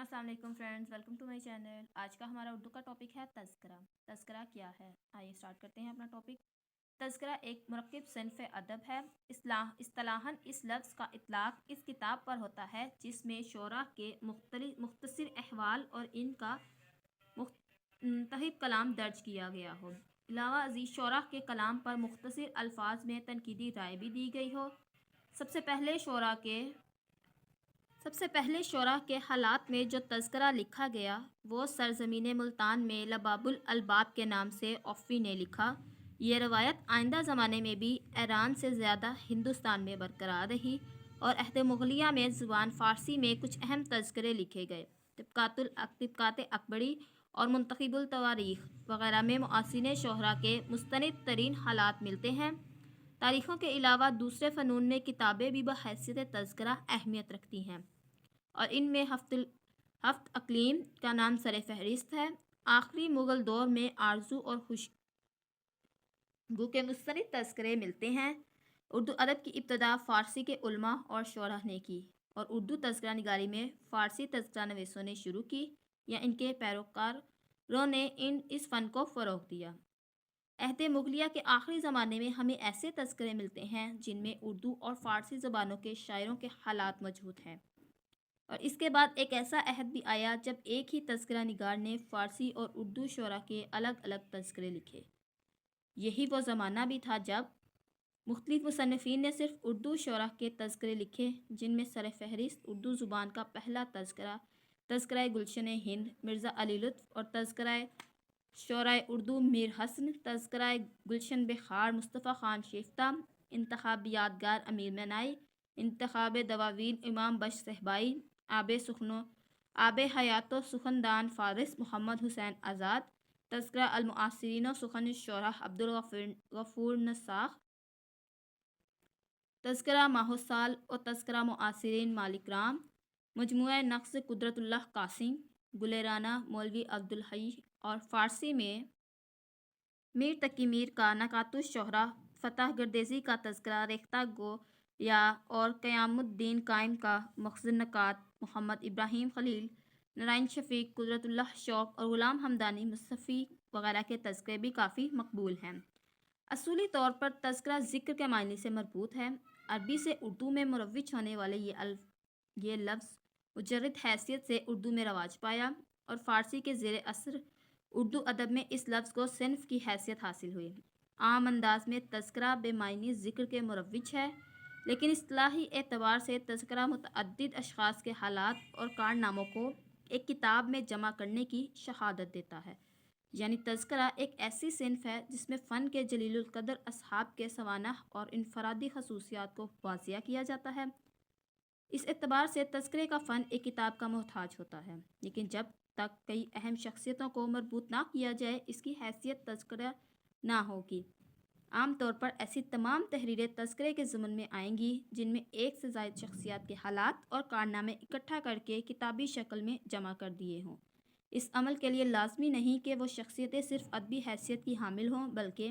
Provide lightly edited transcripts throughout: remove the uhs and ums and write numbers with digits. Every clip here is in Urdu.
السلام علیکم friends, welcome to my channel. آج کا ہمارا اردو کا ٹاپک ہے تذکرہ۔ تذکرہ کیا ہے؟ آئیے اسٹارٹ کرتے ہیں اپنا ٹاپک۔ تذکرہ ایک مرکب صنف ادب ہے۔ اصطلاحاً اس لفظ کا اطلاق اس کتاب پر ہوتا ہے جس میں شعراء کے مختصر احوال اور ان کا منتخب کلام درج کیا گیا ہو۔ علاوہ ازیں شعراء کے کلام پر مختصر الفاظ میں تنقیدی رائے بھی دی گئی ہو۔ سب سے پہلے شعراء کے حالات میں جو تذکرہ لکھا گیا وہ سرزمین ملتان میں لباب الالباب کے نام سے اوفی نے لکھا۔ یہ روایت آئندہ زمانے میں بھی ایران سے زیادہ ہندوستان میں برقرار رہی اور عہد مغلیہ میں زبان فارسی میں کچھ اہم تذکرے لکھے گئے۔ طبقات اکبری اور منتخب التواریخ وغیرہ میں معاصرین شعراء کے مستند ترین حالات ملتے ہیں۔ تاریخوں کے علاوہ دوسرے فنون میں کتابیں بھی بحیثیت تذکرہ اہمیت رکھتی ہیں اور ان میں ہفت اقلیم کا نام سر فہرست ہے۔ آخری مغل دور میں آرزو اور خوشبو کے مستند تذکرے ملتے ہیں۔ اردو ادب کی ابتدا فارسی کے علماء اور شعراء نے کی اور اردو تذکرہ نگاری میں فارسی تذکرہ نویسوں نے شروع کی یا ان کے پیروکاروں نے اس فن کو فروغ دیا۔ عہد مغلیہ کے آخری زمانے میں ہمیں ایسے تذکرے ملتے ہیں جن میں اردو اور فارسی زبانوں کے شاعروں کے حالات موجود ہیں، اور اس کے بعد ایک ایسا عہد بھی آیا جب ایک ہی تذکرہ نگار نے فارسی اور اردو شعراء کے الگ الگ تذکرے لکھے۔ یہی وہ زمانہ بھی تھا جب مختلف مصنفین نے صرف اردو شعراء کے تذکرے لکھے، جن میں سر فہرست اردو زبان کا پہلا تذکرہ گلشن ہند مرزا علی لطف اور تذکرہ شعراء اردو میر حسن، تذکرہ گلشن بخار مصطفیٰ خان شیفتہ، انتخاب یادگار امیر منائی، انتخاب دواوین امام بخش صہبائی، آب حیات و سخندان فارس محمد حسین آزاد، تذکرہ المعاصرین و سخن الشعراء عبدالغفور نساخ، تذکرہ ماہ السال و تذکرہ معاصرین مالک رام، مجموعہ نقص قدرت اللہ قاسم، گلرانہ مولوی عبدالحی، اور فارسی میں میر تقی میر کا نکات الشعراء، فتح گردیزی کا تذکرہ ریختہ گویا اور قیام الدین قائم کا مخزن النکات، محمد ابراہیم خلیل، نارائن شفیق، قدرت اللہ شوق اور غلام حمدانی مصنفی وغیرہ کے تذکرے بھی کافی مقبول ہیں۔ اصولی طور پر تذکرہ ذکر کے معنی سے مربوط ہے۔ عربی سے اردو میں مروج ہونے والے یہ لفظ مجرد حیثیت سے اردو میں رواج پایا اور فارسی کے زیر اثر اردو ادب میں اس لفظ کو صنف کی حیثیت حاصل ہوئی۔ عام انداز میں تذکرہ بے معنی ذکر کے مروج ہے، لیکن اصطلاحی اعتبار سے تذکرہ متعدد اشخاص کے حالات اور کارناموں کو ایک کتاب میں جمع کرنے کی شہادت دیتا ہے۔ یعنی تذکرہ ایک ایسی صنف ہے جس میں فن کے جلیل القدر اصحاب کے سوانح اور انفرادی خصوصیات کو واضح کیا جاتا ہے۔ اس اعتبار سے تذکرے کا فن ایک کتاب کا محتاج ہوتا ہے، لیکن جب تک کئی اہم شخصیتوں کو مربوط نہ کیا جائے اس کی حیثیت تذکرہ نہ ہوگی۔ عام طور پر ایسی تمام تحریریں تذکرے کے ضمن میں آئیں گی جن میں ایک سے زائد شخصیات کے حالات اور کارنامے اکٹھا کر کے کتابی شکل میں جمع کر دیے ہوں۔ اس عمل کے لیے لازمی نہیں کہ وہ شخصیتیں صرف ادبی حیثیت کی حامل ہوں، بلکہ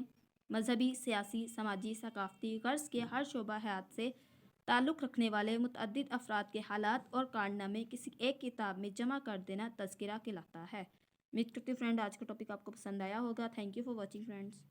مذہبی، سیاسی، سماجی، ثقافتی غرض کے ہر شعبہ حیات سے تعلق رکھنے والے متعدد افراد کے حالات اور کارنامے کسی ایک کتاب میں جمع کر دینا تذکرہ کہلاتا ہے۔ امید کرتی ہوں فرینڈ آج کا ٹاپک آپ کو پسند آیا ہوگا۔ Thank you for watching friends.